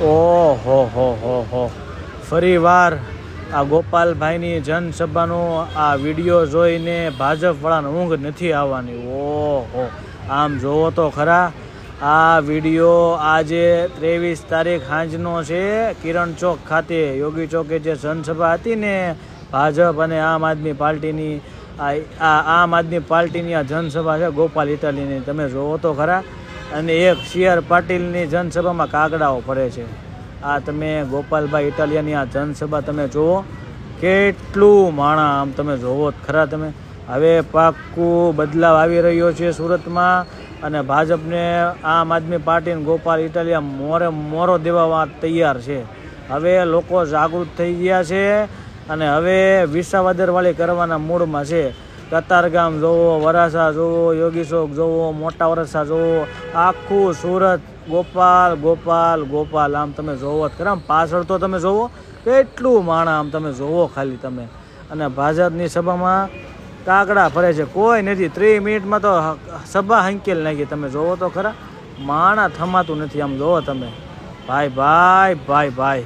ઓહો ફરી વાર આ ગોપાલભાઈની જનસભાનો આ વિડીયો જોઈને ભાજપવાળાને ઊંઘ નથી આવવાની. ઓહો, આમ જોવો તો ખરા. આ વિડીયો આજે 23 તારીખ સાંજનો છે. કિરણ ચોક ખાતે યોગી ચોકે જે જનસભા હતી ને ભાજપ અને આમ આદમી પાર્ટીની, આ આમ આદમી પાર્ટીની આ જનસભા છે ગોપાલ ઇટાલીની. તમે જોવો તો ખરા. અને એક CR પાટીલની જનસભામાં કાગડાઓ ફરે છે. આ તમે ગોપાલભાઈ ઇટાલિયાની આ જનસભા તમે જુઓ, કેટલું માણા આમ તમે જોવો જ ખરા. તમે હવે પાક્કું બદલાવ આવી રહ્યો છે સુરતમાં, અને ભાજપને આમ આદમી પાર્ટીને ગોપાલ ઇટાલિયા મોરો દેવા તૈયાર છે. હવે લોકો જાગૃત થઈ ગયા છે અને હવે વિસાવદરવાળી કરવાના મૂડમાં છે. કતારગામ જોવો, વરાસા જોવો, યોગી ચોક જોવો, મોટા વરાસા જોવો, આખું સુરત ગોપાલ ગોપાલ ગોપાલ. આમ તમે જોવો જ ખરા. પાછળ તો તમે જોવો કેટલું માણા આમ તમે જોવો ખાલી તમે. અને ભાજપની સભામાં કાકડા ફરે છે, કોઈ નથી. 30 મિનિટમાં તો સભા હંકેલ નાખી. તમે જોવો તો ખરા, માણા થમાતું નથી. આમ જોવો તમે. ભાઈ ભાઈ ભાઈ ભાઈ.